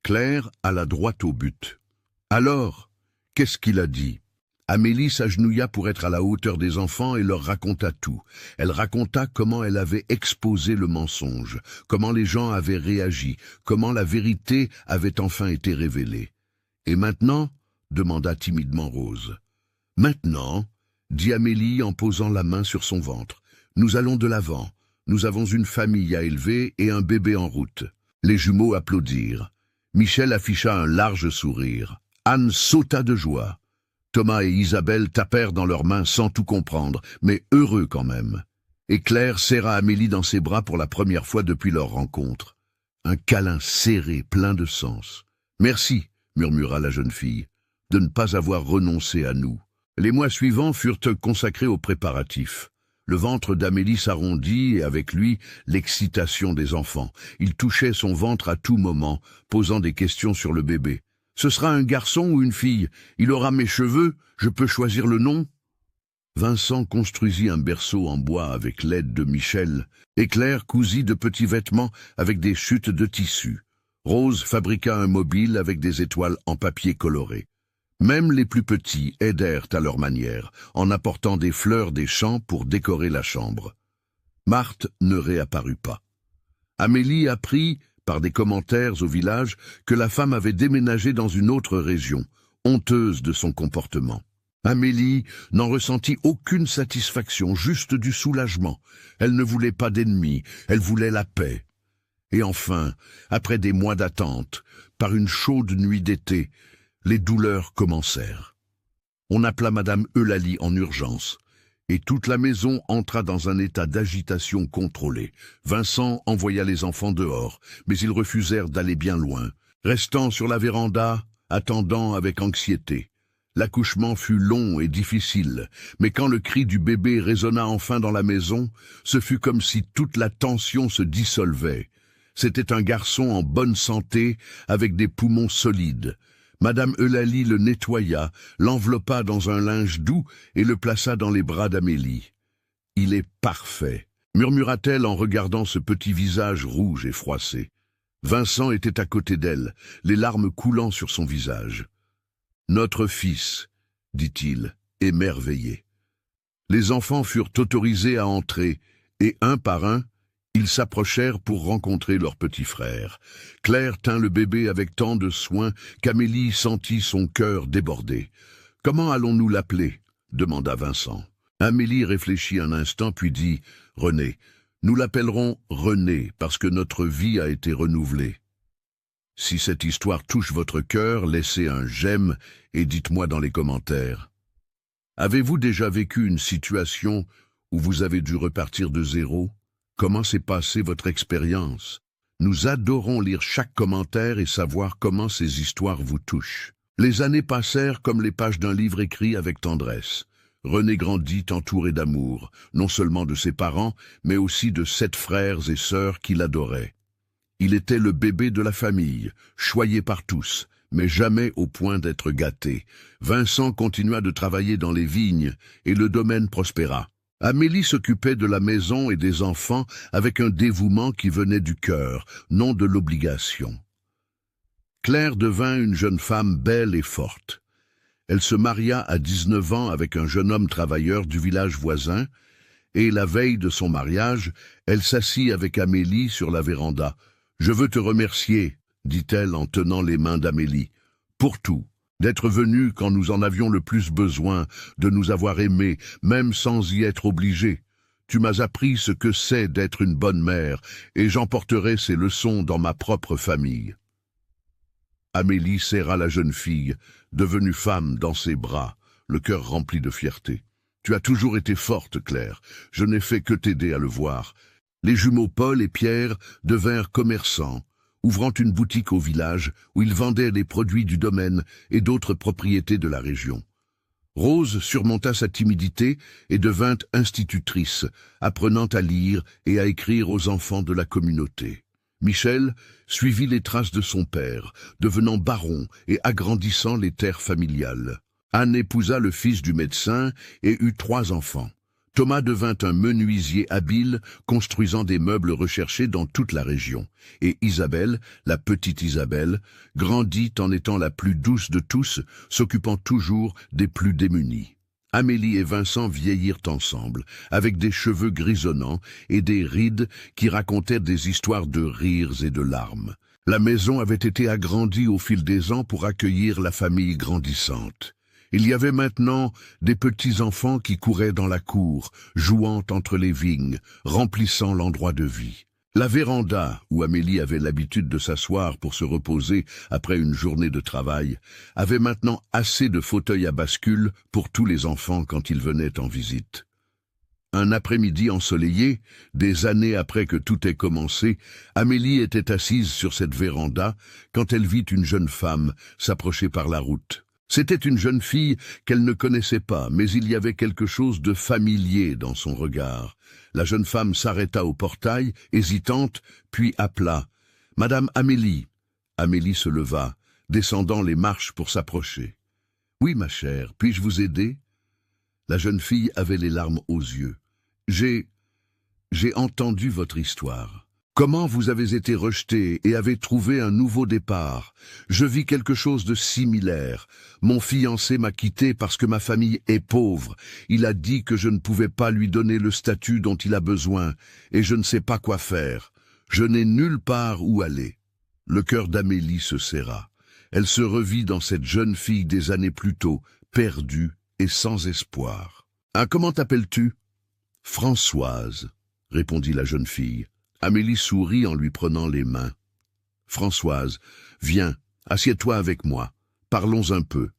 Claire alla droit au but. « Alors, qu'est-ce qu'il a dit ?» Amélie s'agenouilla pour être à la hauteur des enfants et leur raconta tout. Elle raconta comment elle avait exposé le mensonge, comment les gens avaient réagi, comment la vérité avait enfin été révélée. « Et maintenant ?» demanda timidement Rose. « Maintenant ?» dit Amélie en posant la main sur son ventre. « Nous allons de l'avant. Nous avons une famille à élever et un bébé en route. » Les jumeaux applaudirent. Michel afficha un large sourire. Anne sauta de joie. Thomas et Isabelle tapèrent dans leurs mains sans tout comprendre, mais heureux quand même. Et Claire serra Amélie dans ses bras pour la première fois depuis leur rencontre. Un câlin serré, plein de sens. « Merci », murmura la jeune fille. « de ne pas avoir renoncé à nous. Les mois suivants furent consacrés aux préparatifs. Le ventre d'Amélie s'arrondit et avec lui, l'excitation des enfants. Il touchait son ventre à tout moment, posant des questions sur le bébé. « Ce sera un garçon ou une fille? Il aura mes cheveux? Je peux choisir le nom ?» Vincent construisit un berceau en bois avec l'aide de Michel, et Claire cousit de petits vêtements avec des chutes de tissu. Rose fabriqua un mobile avec des étoiles en papier coloré. Même les plus petits aidèrent à leur manière, en apportant des fleurs des champs pour décorer la chambre. Marthe ne réapparut pas. Amélie apprit, par des commentaires au village, que la femme avait déménagé dans une autre région, honteuse de son comportement. Amélie n'en ressentit aucune satisfaction, juste du soulagement. Elle ne voulait pas d'ennemis, elle voulait la paix. Et enfin, après des mois d'attente, par une chaude nuit d'été, les douleurs commencèrent. On appela Madame Eulalie en urgence, et toute la maison entra dans un état d'agitation contrôlée. Vincent envoya les enfants dehors, mais ils refusèrent d'aller bien loin, restant sur la véranda, attendant avec anxiété. L'accouchement fut long et difficile, mais quand le cri du bébé résonna enfin dans la maison, ce fut comme si toute la tension se dissolvait. C'était un garçon en bonne santé, avec des poumons solides. Madame Eulalie le nettoya, l'enveloppa dans un linge doux et le plaça dans les bras d'Amélie. « Il est parfait », murmura-t-elle en regardant ce petit visage rouge et froissé. Vincent était à côté d'elle, les larmes coulant sur son visage. « Notre fils », dit-il, émerveillé. Les enfants furent autorisés à entrer, et un par un, ils s'approchèrent pour rencontrer leur petit frère. Claire tint le bébé avec tant de soin qu'Amélie sentit son cœur déborder. « Comment allons-nous l'appeler » demanda Vincent. Amélie réfléchit un instant puis dit « René. Nous l'appellerons René parce que notre vie a été renouvelée. » Si cette histoire touche votre cœur, laissez un j'aime et dites-moi dans les commentaires. Avez-vous déjà vécu une situation où vous avez dû repartir de zéro ? Comment s'est passée votre expérience? Nous adorons lire chaque commentaire et savoir comment ces histoires vous touchent. Les années passèrent comme les pages d'un livre écrit avec tendresse. René grandit entouré d'amour, non seulement de ses parents, mais aussi de 7 frères et sœurs qui l'adoraient. Il était le bébé de la famille, choyé par tous, mais jamais au point d'être gâté. Vincent continua de travailler dans les vignes et le domaine prospéra. Amélie s'occupait de la maison et des enfants avec un dévouement qui venait du cœur, non de l'obligation. Claire devint une jeune femme belle et forte. Elle se maria à 19 ans avec un jeune homme travailleur du village voisin, et la veille de son mariage, elle s'assit avec Amélie sur la véranda. « Je veux te remercier, » dit-elle en tenant les mains d'Amélie, « pour tout. D'être venue quand nous en avions le plus besoin, de nous avoir aimés, même sans y être obligés. Tu m'as appris ce que c'est d'être une bonne mère, et j'emporterai ces leçons dans ma propre famille. » Amélie serra la jeune fille, devenue femme, dans ses bras, le cœur rempli de fierté. « Tu as toujours été forte, Claire. Je n'ai fait que t'aider à le voir. » Les jumeaux Paul et Pierre devinrent commerçants, ouvrant une boutique au village où ils vendaient les produits du domaine et d'autres propriétés de la région. Rose surmonta sa timidité et devint institutrice, apprenant à lire et à écrire aux enfants de la communauté. Michel suivit les traces de son père, devenant baron et agrandissant les terres familiales. Anne épousa le fils du médecin et eut 3 enfants. Thomas devint un menuisier habile, construisant des meubles recherchés dans toute la région. Et Isabelle, la petite Isabelle, grandit en étant la plus douce de tous, s'occupant toujours des plus démunis. Amélie et Vincent vieillirent ensemble, avec des cheveux grisonnants et des rides qui racontaient des histoires de rires et de larmes. La maison avait été agrandie au fil des ans pour accueillir la famille grandissante. Il y avait maintenant des petits-enfants qui couraient dans la cour, jouant entre les vignes, remplissant l'endroit de vie. La véranda, où Amélie avait l'habitude de s'asseoir pour se reposer après une journée de travail, avait maintenant assez de fauteuils à bascule pour tous les enfants quand ils venaient en visite. Un après-midi ensoleillé, des années après que tout ait commencé, Amélie était assise sur cette véranda quand elle vit une jeune femme s'approcher par la route. C'était une jeune fille qu'elle ne connaissait pas, mais il y avait quelque chose de familier dans son regard. La jeune femme s'arrêta au portail, hésitante, puis appela « Madame Amélie ». Amélie se leva, descendant les marches pour s'approcher. « Oui, ma chère, puis-je vous aider ?» La jeune fille avait les larmes aux yeux. « J'ai entendu votre histoire. Comment vous avez été rejetée et avez trouvé un nouveau départ. Je vis quelque chose de similaire. Mon fiancé m'a quitté parce que ma famille est pauvre. Il a dit que je ne pouvais pas lui donner le statut dont il a besoin, et je ne sais pas quoi faire. Je n'ai nulle part où aller. » Le cœur d'Amélie se serra. Elle se revit dans cette jeune fille des années plus tôt, perdue et sans espoir. « Ah, comment t'appelles-tu ?»« Françoise », répondit la jeune fille. Amélie sourit en lui prenant les mains. « Françoise, viens, assieds-toi avec moi. Parlons un peu. »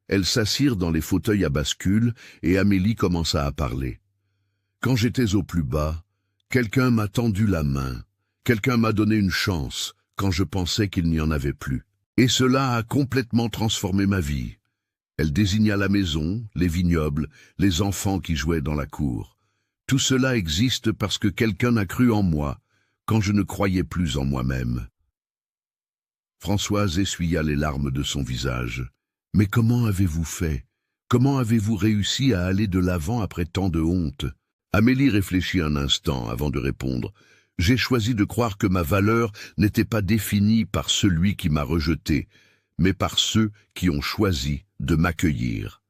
Elles s'assirent dans les fauteuils à bascule et Amélie commença à parler. « Quand j'étais au plus bas, quelqu'un m'a tendu la main. Quelqu'un m'a donné une chance quand je pensais qu'il n'y en avait plus. Et cela a complètement transformé ma vie. » Elle désigna la maison, les vignobles, les enfants qui jouaient dans la cour. Tout cela existe parce que quelqu'un a cru en moi, quand je ne croyais plus en moi-même. Françoise essuya les larmes de son visage. « Mais comment avez-vous fait? Comment avez-vous réussi à aller de l'avant après tant de honte ?» Amélie réfléchit un instant avant de répondre. « J'ai choisi de croire que ma valeur n'était pas définie par celui qui m'a rejeté, mais par ceux qui ont choisi de m'accueillir.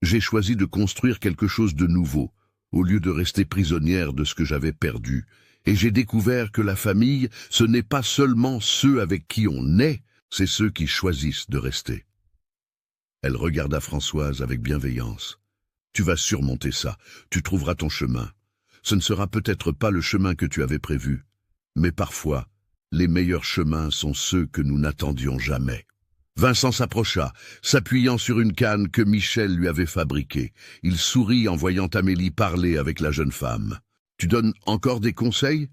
J'ai choisi de construire quelque chose de nouveau, au lieu de rester prisonnière de ce que j'avais perdu. Et j'ai découvert que la famille, ce n'est pas seulement ceux avec qui on naît, c'est ceux qui choisissent de rester. » Elle regarda Françoise avec bienveillance. « Tu vas surmonter ça, tu trouveras ton chemin. Ce ne sera peut-être pas le chemin que tu avais prévu, mais parfois, les meilleurs chemins sont ceux que nous n'attendions jamais. » Vincent s'approcha, s'appuyant sur une canne que Michel lui avait fabriquée. Il sourit en voyant Amélie parler avec la jeune femme. « Tu donnes encore des conseils ?»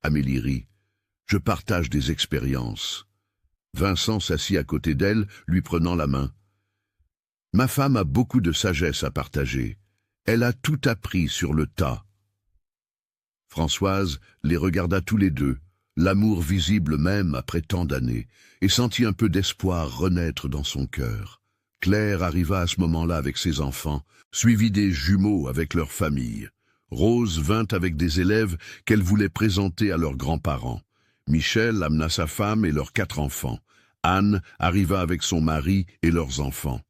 Amélie rit. « Je partage des expériences. » Vincent s'assit à côté d'elle, lui prenant la main. « Ma femme a beaucoup de sagesse à partager. Elle a tout appris sur le tas. » Françoise les regarda tous les deux, l'amour visible même après tant d'années, et sentit un peu d'espoir renaître dans son cœur. Claire arriva à ce moment-là avec ses enfants, suivie des jumeaux avec leur famille. Rose vint avec des élèves qu'elle voulait présenter à leurs grands-parents. Michel amena sa femme et leurs 4 enfants. Anne arriva avec son mari et leurs enfants.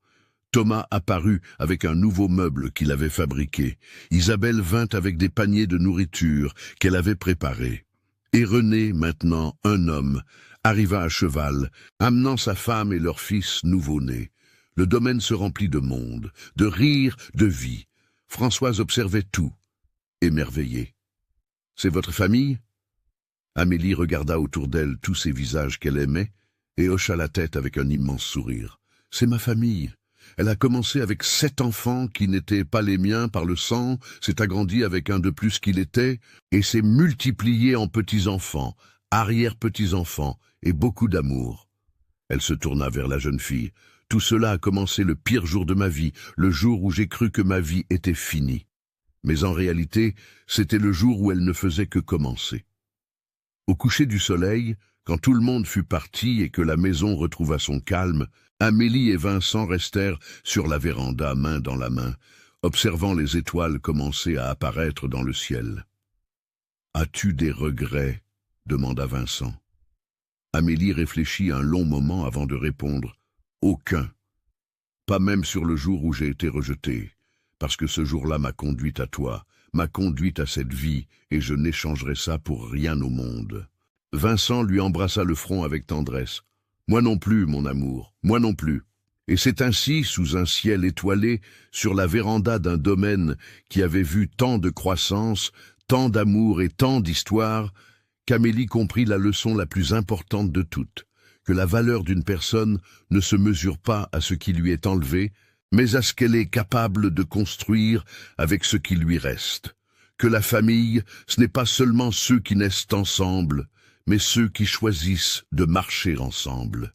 Thomas apparut avec un nouveau meuble qu'il avait fabriqué. Isabelle vint avec des paniers de nourriture qu'elle avait préparés. Et René, maintenant un homme, arriva à cheval, amenant sa femme et leur fils nouveau-né. Le domaine se remplit de monde, de rire, de vie. Françoise observait tout, émerveillée. « C'est votre famille ?» Amélie regarda autour d'elle tous ces visages qu'elle aimait et hocha la tête avec un immense sourire. « C'est ma famille. Elle a commencé avec 7 enfants qui n'étaient pas les miens par le sang, s'est agrandie avec un de plus qu'il était, et s'est multipliée en petits-enfants, arrière-petits-enfants, et beaucoup d'amour. » Elle se tourna vers la jeune fille. « Tout cela a commencé le pire jour de ma vie, le jour où j'ai cru que ma vie était finie. Mais en réalité, c'était le jour où elle ne faisait que commencer. » Au coucher du soleil, quand tout le monde fut parti et que la maison retrouva son calme, Amélie et Vincent restèrent sur la véranda, main dans la main, observant les étoiles commencer à apparaître dans le ciel. « As-tu des regrets ?» demanda Vincent. Amélie réfléchit un long moment avant de répondre « Aucun. Pas même sur le jour où j'ai été rejetée, parce que ce jour-là m'a conduite à toi, m'a conduite à cette vie, et je n'échangerai ça pour rien au monde. » Vincent lui embrassa le front avec tendresse. « Moi non plus, mon amour, moi non plus. » Et c'est ainsi, sous un ciel étoilé, sur la véranda d'un domaine qui avait vu tant de croissance, tant d'amour et tant d'histoire, qu'Amélie comprit la leçon la plus importante de toutes, que la valeur d'une personne ne se mesure pas à ce qui lui est enlevé, mais à ce qu'elle est capable de construire avec ce qui lui reste. Que la famille, ce n'est pas seulement ceux qui naissent ensemble, mais ceux qui choisissent de marcher ensemble,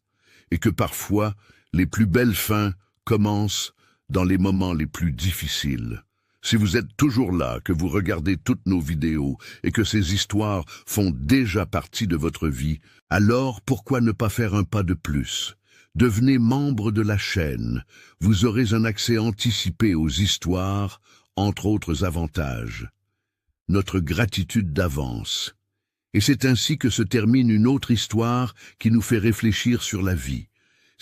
et que parfois, Les plus belles fins commencent dans les moments les plus difficiles. Si vous êtes toujours là, que vous regardez toutes nos vidéos et que ces histoires font déjà partie de votre vie, alors pourquoi ne pas faire un pas de plus? Devenez membre de la chaîne. Vous aurez un accès anticipé aux histoires, entre autres avantages. Notre gratitude d'avance. Et c'est ainsi que se termine une autre histoire qui nous fait réfléchir sur la vie.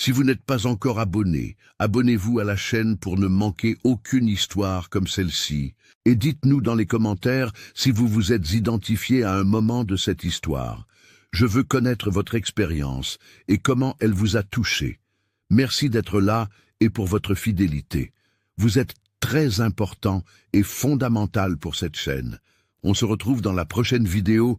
Si vous n'êtes pas encore abonné, abonnez-vous à la chaîne pour ne manquer aucune histoire comme celle-ci. Et dites-nous dans les commentaires si vous vous êtes identifié à un moment de cette histoire. Je veux connaître votre expérience et comment elle vous a touché. Merci d'être là et pour votre fidélité. Vous êtes très important et fondamental pour cette chaîne. On se retrouve dans la prochaine vidéo.